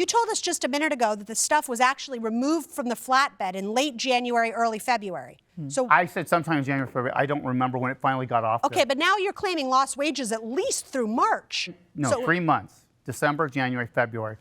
You told us just a minute ago that the stuff was actually removed from the flatbed in late January, early February. So I said sometime in January, February. I don't remember when it finally got off. okay, but now you're claiming lost wages at least through March. No, So 3 months. December, January, February.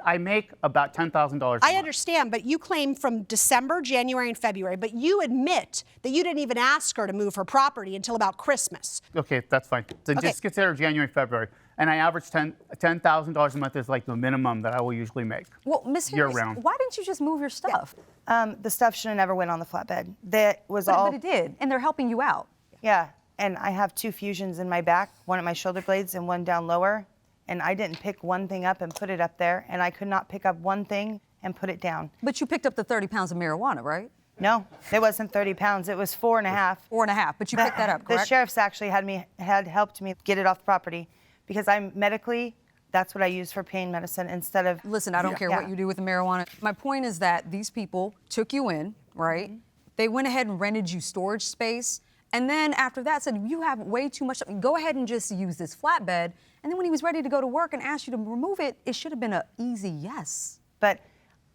I make about $10,000. I understand, but you claim from December, January, and February, but you admit that you didn't even ask her to move her property until about Christmas. Okay, that's fine. So Okay. just consider January, February. And I average $10,000 a month is like the minimum that I will usually make. Well, Ms. Harris, year-round. why didn't you just move your stuff? The stuff should have never went on the flatbed. That was But, all. but it did, and they're helping you out. Yeah, and I have 2 fusions in my back, one at my shoulder blades and one down lower. And I didn't pick one thing up and put it up there, and I could not pick up one thing and put it down. But you picked up the 30 pounds of marijuana, right? No, it wasn't 30 pounds. It was 4.5. 4.5, but you picked that up, The correct? sheriff's actually had helped me get it off the property because I'm medically, that's what I use for pain medicine instead of. Listen, I don't care what you do with the marijuana. My point is that these people took you in, right? Mm-hmm. They went ahead and rented you storage space. And then after that said, you have way too much. Go ahead and just use this flatbed. And then when he was ready to go to work and asked you to remove it, it should have been an easy yes. But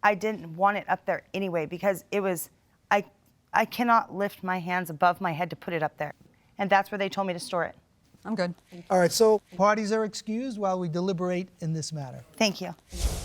I didn't want it up there anyway because it was, I cannot lift my hands above my head to put it up there. And that's where they told me to store it. I'm good. All right, so parties are excused while we deliberate in this matter. Thank you.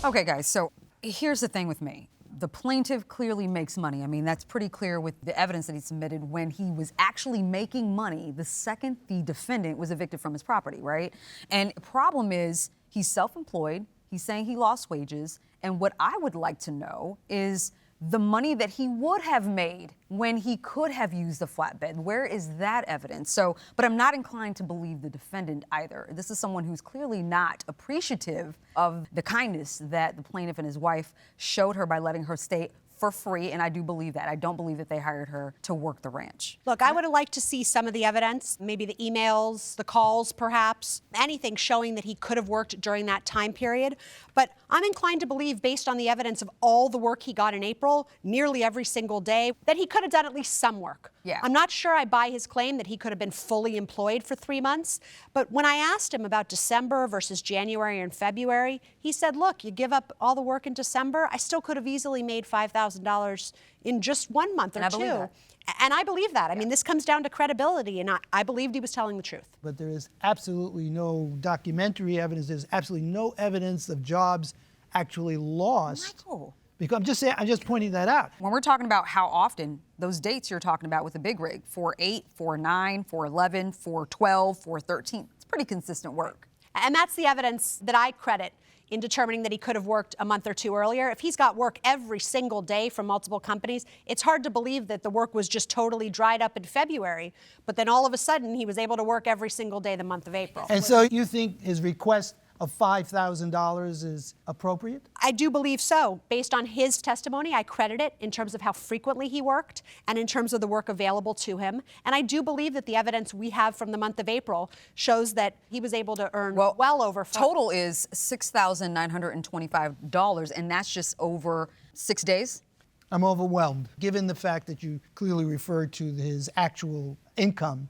Okay, guys, so here's the thing with me. The plaintiff clearly makes money. I mean, that's pretty clear with the evidence that he submitted when he was actually making money the second the defendant was evicted from his property, right? And the problem is he's self-employed. He's saying he lost wages. And what I would like to know is the money that he would have made when he could have used the flatbed. Where is that evidence? So, but I'm not inclined to believe the defendant either. This is someone who's clearly not appreciative of the kindness that the plaintiff and his wife showed her by letting her stay for free, and I do believe that. I don't believe that they hired her to work the ranch. Look, I would have liked to see some of the evidence, maybe the emails, the calls perhaps, anything showing that he could have worked during that time period. But I'm inclined to believe, based on the evidence of all the work he got in April, nearly every single day, that he could have done at least some work. Yeah. I'm not sure I buy his claim that he could have been fully employed for 3 months. But when I asked him about December versus January and February, he said, look, you give up all the work in December, I still could have easily made $5,000 in just 1 month or And I two. believe that. And I believe that. I mean, this comes down to credibility, and I believed he was telling the truth. But there is absolutely no documentary evidence. There's absolutely no evidence of jobs actually lost. Michael. Because I'm just pointing that out. When we're talking about how often, those dates you're talking about with the big rig, 4/8, 4/9, 4/11, 4/12, 4/13, it's pretty consistent work. And that's the evidence that I credit in determining that he could have worked a month or two earlier. If he's got work every single day from multiple companies, it's hard to believe that the work was just totally dried up in February. But then all of a sudden, he was able to work every single day the month of April. And so you think his request of $5,000 is appropriate? I do believe so. Based on his testimony, I credit it in terms of how frequently he worked and in terms of the work available to him. And I do believe that the evidence we have from the month of April shows that he was able to earn well over Total is $6,925, and that's just over 6 days? I'm overwhelmed, given the fact that you clearly referred to his actual income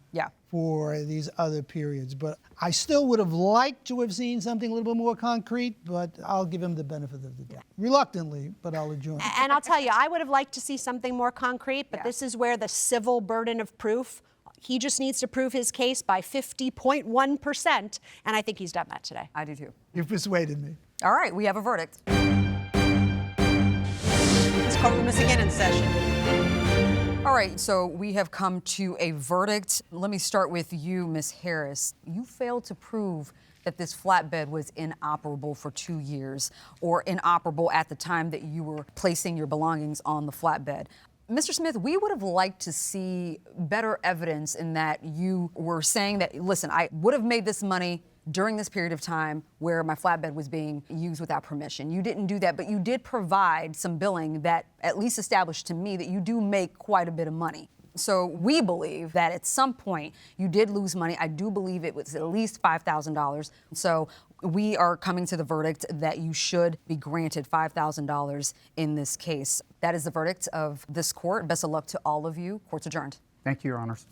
for these other periods. But I still would have liked to have seen something a little bit more concrete, but I'll give him the benefit of the doubt. Reluctantly, but I'll adjourn. And I'll tell you, I would have liked to see something more concrete, but this is where the civil burden of proof, he just needs to prove his case by 50.1%, and I think he's done that today. I do too. You've persuaded me. All right, we have a verdict. This courtroom is again in session. All right, so we have come to a verdict. Let me start with you, Ms. Harris. You failed to prove that this flatbed was inoperable for 2 years, or inoperable at the time that you were placing your belongings on the flatbed. Mr. Smith, we would have liked to see better evidence in that you were saying that, listen, I would have made this money during this period of time where my flatbed was being used without permission. You didn't do that, but you did provide some billing that at least established to me that you do make quite a bit of money. So we believe that at some point you did lose money. I do believe it was at least $5,000. So we are coming to the verdict that you should be granted $5,000 in this case. That is the verdict of this court. Best of luck to all of you. Court's adjourned. Thank you, Your Honors.